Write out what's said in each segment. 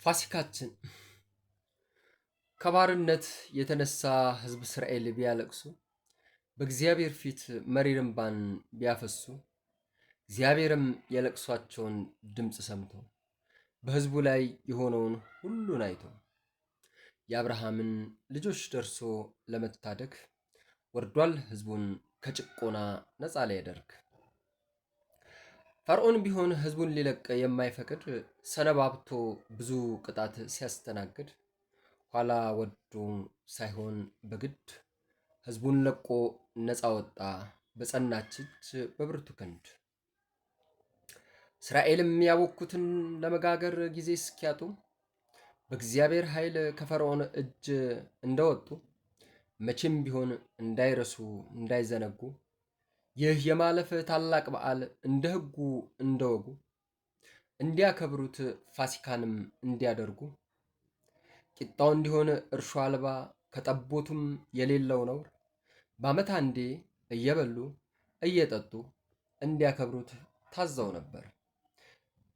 ፋሲካችን ከባርነት የተነሳ ሕዝብ እስራኤል ቢያለቅሱ በእግዚአብሔር ፊት መሪር እንባን ቢያፈሱ እግዚአብሔርም የለቅሷቸውን ድምፅ ሰምቶ በሕዝቡ ላይ የሆነውን ሁሉን አይቶ የአብርሃምን ልጆች ደርሶ ለመታደግ ወርዷል ሕዝቡን ከጭቆና ነፃ ሊያደርግ። ፈርዖን ቢሆን ሕዝቡን ሊለቅ የማይፈቅድ ሰነባብቶ ብዙ ቅጣት ሲያስተናግድ ኋላ ወዶ ሳይሆን በግድ ሕዝቡን ለቆ ነፃ ወጣ በጸናች እጅ በብርቱ ክንድ። እስራኤልም ያቦኩትን ለመጋገር ጊዜ እስኪያጡ በእግዚአብሔር ኃይል ከፈርዖን እጅ እንደወጡ መቼም ቢሆን እንዳይረሱ እንዳይዘነጉ ይህ የማለፍ ታላቅ በዓል እንደ ሕጉ እንደ ወጉ እንዲያከብሩት ፋሲካንም እንዲያደርጉ ቂጣው እንዲሆን እርሾ አልባ ከጠቦቱም የሌለው ነውር በዓመት አንዴ እየበሉ እየጠጡ እንዲያከብሩት ታዘው ነበር።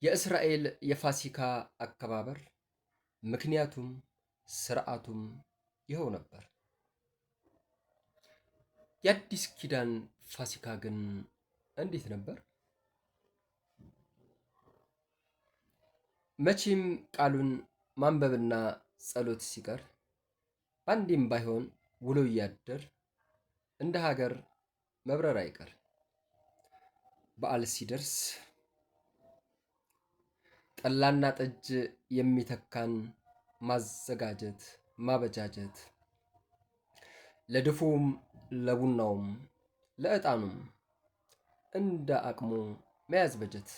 የእስራኤል የፋሲካ አከባበር ምክንያቱም ስርዓቱም ይኸው ነበር። የአዲስ ኪዳን ፋሲካ ግን እንዴት ነበር? መቼም ቃሉን ማንበብና ጸሎት ሲቀር በአንዴም ባይሆን ውሎ እያደር እንደ ሀገር መብረር አይቀር። በዓል ሲደርስ ጠላና ጠጅ የሚተካን ማዘጋጀት ማበጃጀት፣ ለድፎም ለቡናውም ለዕጣኑም እንደ አቅሙ መያዝ በጀት፣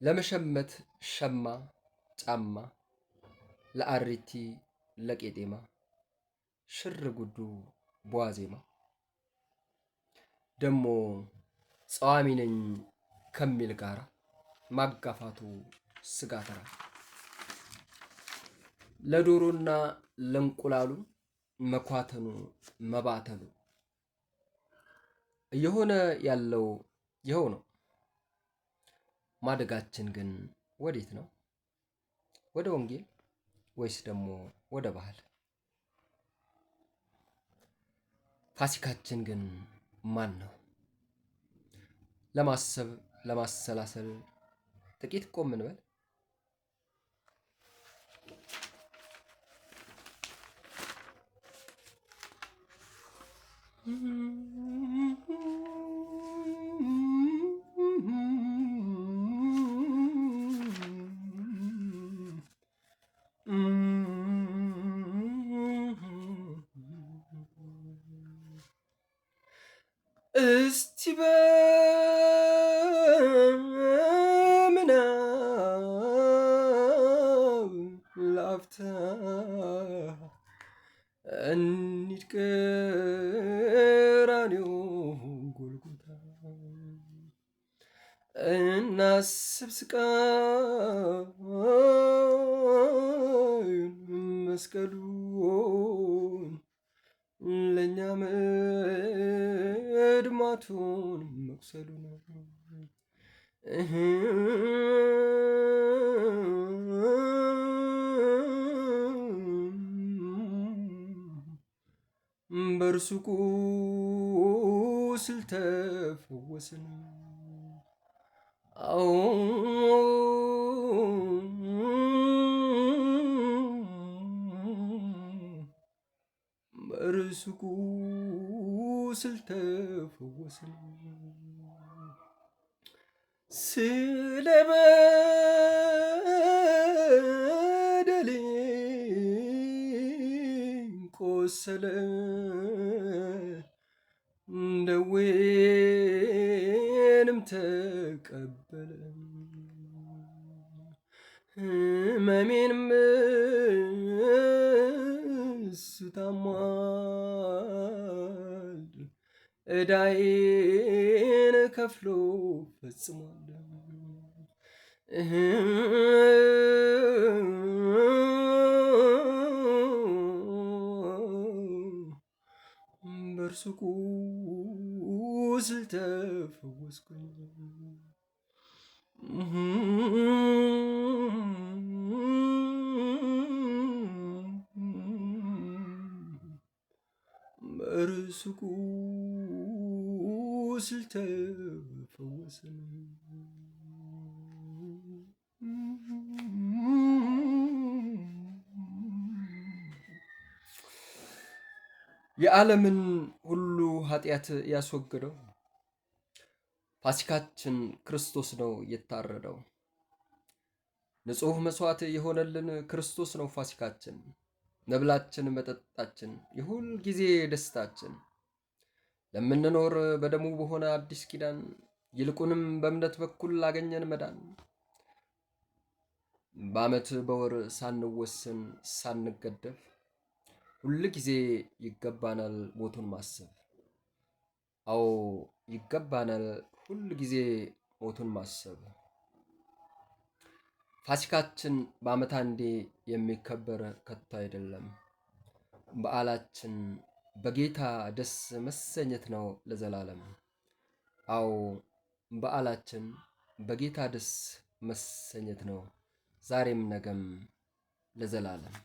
ለመሸመት ሸማ ጫማ፣ ለአሪቲ ለቄጤማ ሽር ጉዱ በዋዜማ፣ ደሞ ጸዋሚ ነኝ ከሚል ጋራ ማጋፋቱ ስጋ ተራ፣ ለዶሮና ለእንቁላሉ መኳተኑ መባተሉ እየሆነ ያለው ይኸው ነው። ማደጋችን ግን ወዴት ነው? ወደ ወንጌል ወይስ ደግሞ ወደ ባህል? ፋሲካችን ግን ማን ነው? ለማሰብ ለማሰላሰል ጥቂት ቆም እንበል። እስቲ በምናብ ላፍታ እንሂድ ቀራንዮ ጎልጎታ እናስብ ስቃዩን መስቀሉን ለእኛ መድማቱን መቁሰሉን በእርሱ ቁስል ተፈወስን። አዎ በእርሱ ቁስል ተፈወስን። ስለ በደሌ ቆሰለ ደዌንም ተቀበለ ሕመሜንም እሱ ታሟል ዕዳዬን ከፍሎ ፈጽሟል። በእርሱ ቁስል ተፈወስኩኝ። በእርሱ ቁስል ተፈወስን። የዓለምን ሁሉ ኃጢአት ያስወገደው ፋሲካችን ክርስቶስ ነው የታረደው። ንጹሕ መሥዋዕት የሆነልን ክርስቶስ ነው ፋሲካችን። መብላችን መጠጣችን የሁል ጊዜ ደስታችን ለምንኖር በደሙ በሆነ አዲስ ኪዳን ይልቁንም በእምነት በኩል ላገኘን መዳን በዓመት በወር ሳንወሰን ሳንገደብ ሁል ጊዜ ይገባናል ሞቱን ማሰብ። አዎ ይገባናል ሁል ጊዜ ሞቱን ማሰብ። ፋሲካችን በዓመት አንዴ የሚከበር ከቶ አይደለም። በዓላችን በጌታ ደስ መሰኘት ነው ለዘላለም። አዎ በዓላችን በጌታ ደስ መሰኘት ነው ዛሬም ነገም ለዘላለም።